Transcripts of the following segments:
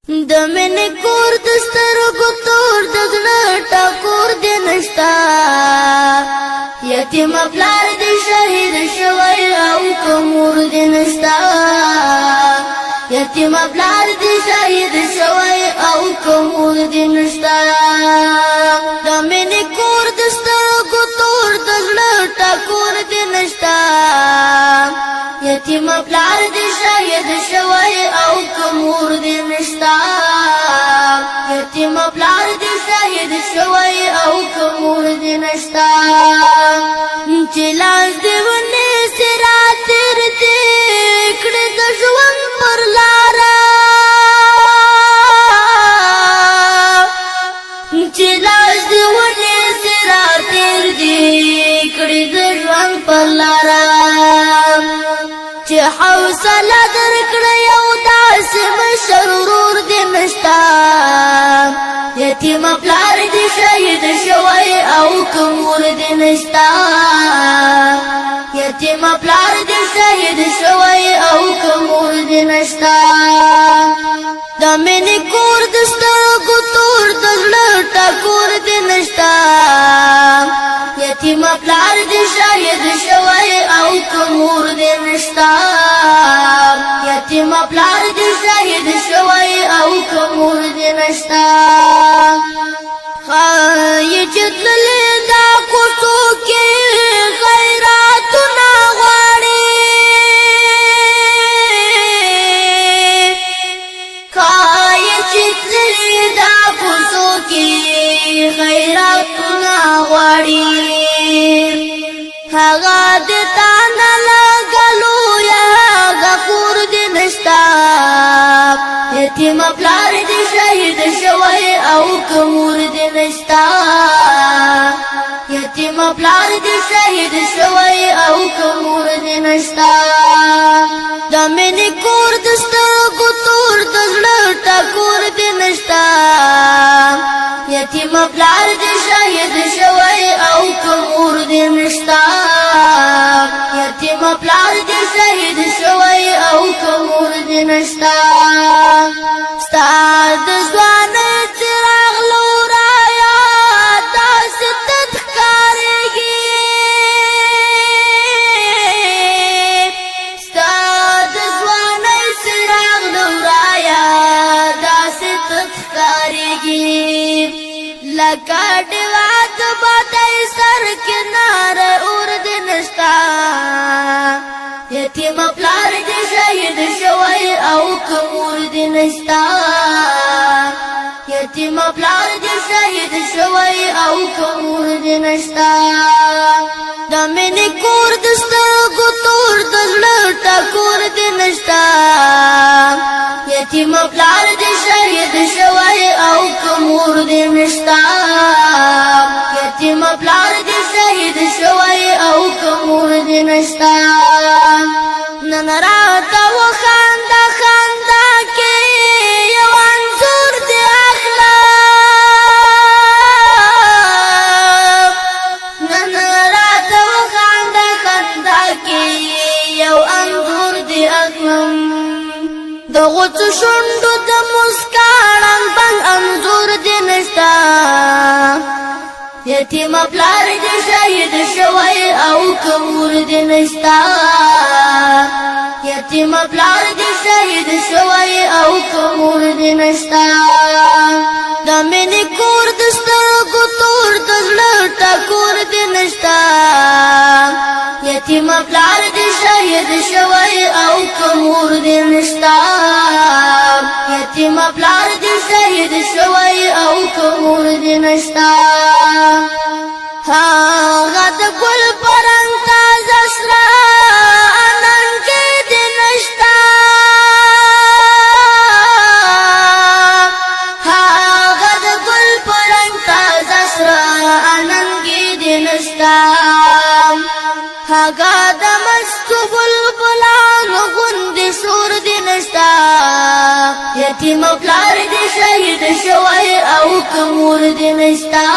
د مینې کور د سترګو تور د زړه ټکور دې نشتا یتیم پلار دې شهید شوی او که مور دې نشتا یتیم پلار دې شهید شوی او که مور دې نشتا د مینې کور د سترګو تور د زړه ټکور دې نشتا یتیم پلار دې شهید شوی او که مور دې نشتا یتیم پلار دې شهید شوی او که مور دې نشتا چې لاس دې ونیسي راتېر دې کړې د ژوند پر لاره چې لاس دې ونیسي راتېر دې کړې د ژوند پر لاره چې حوصله درکړه یو داسې مشر ورور دې نشتا یتیم پلار دې شهید شوی او که مور دې نشتا یتیم پلار دې شهید شوی او که مور دې نشتا د مینې کور د سترګو تور د زړه ټکور دې نشتا یتیم پلار دې شهید شوی او که مور دې نشتا یتیم پلار دې شهید شوی او که مور دې نشتا خای چې تللې دا کوڅو کې غیراتونه غواړي خای چې تللې دا کوڅو کې غیراتونه غواړي هغه دې تا نه لګلو یا غفور دې نشتا یتیم پلار دې شهید شوی او که مور دې نشتا یتیم پلار دې شهید شوی او که مور دې نشتا د مینې کور د سترګو تور د زړه ټکور دې نشتا یتیم پلار دې شهید شوی او که مور دې نشتا یتیم پلار دې شهید شوی او که مور دې نشتا ستا د ځوانۍ څراغ لورایا داسې تت ښکارېږي ستا د ځوانۍ څراغ لورایا داسې تت ښکارېږي لکه ډېوه د بادۍ سر کناره اور دې نشتا یتیم پلار دې شهید شوی او که مور دې نشتا یتیم پلار دې شهید شوی او که مور دې نشتا د مینې کور د سترګو تور د زړه ټکور دې نشتا یتیم پلار دې شهید شوی او که مور دې نشتا یتیم پلار دې شهید شوی او که مور دې نشتا نن راته وخانده خندا کې یو انځور دې اخلم نن راته وخانده خندا کې یو انځور دې اخلم د غوڅو شونډو د مسکا ړنګ بنګ انځور دې نشتا یتیم پلار دې شهید شوی او که مور دې نشتا یتیم پلار دې شهید شوی او که مور دې نشتا د مینې کور د سترګو تور د زړه ټکور دې نشتا یتیم پلار دې شهید شوی او که مور دې نشتا یتیم پلار دې شهید شوی او که مور دې نشتا هغه د ګل په رنګ تازه سره اننګې دې نشتا هغه د ګل په رنګ تازه سره اننګې دې نشتا هغه د مستو بلبلانو غوندې شور دې نشتا یتیم پلار دې شهید شوی او که مور دې نشتا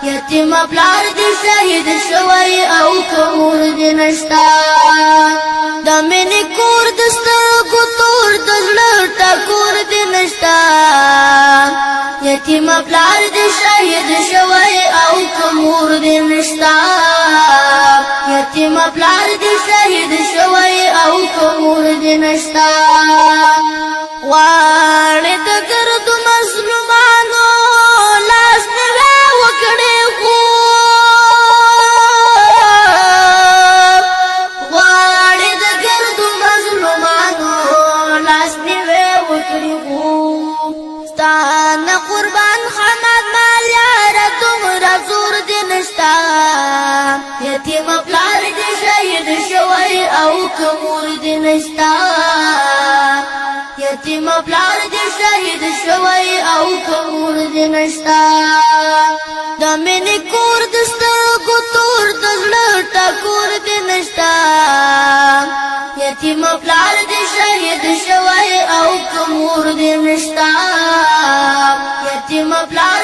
یتیم پلار دې شهید شوی او که مور دې نشتا د مینې کور د سترګو تور د زړه ټکور دې نشتا یتیم پلار دې شهید شوی او کمور دې نشتا یتیم پلار دې شهید شوی او کمور دې نشتا غواړې د ګردو مظلومانو لاس نیوی وکړې خو غواړې د ګردو مظلومانو لاس نیوی وکړې خو ستا نه قربان خمد مال یاره دومره زور دې نشتا یتیم پلار دې شهید شوی او کمور دې نشتا یتیم پلار دې شهید شوی او کمور دې نشتا د مینې کور د سترګو تور د زړه ټکور دې نشتا یتیم پلار دې شهید شوی او کمور دې نشتا یتیم پلار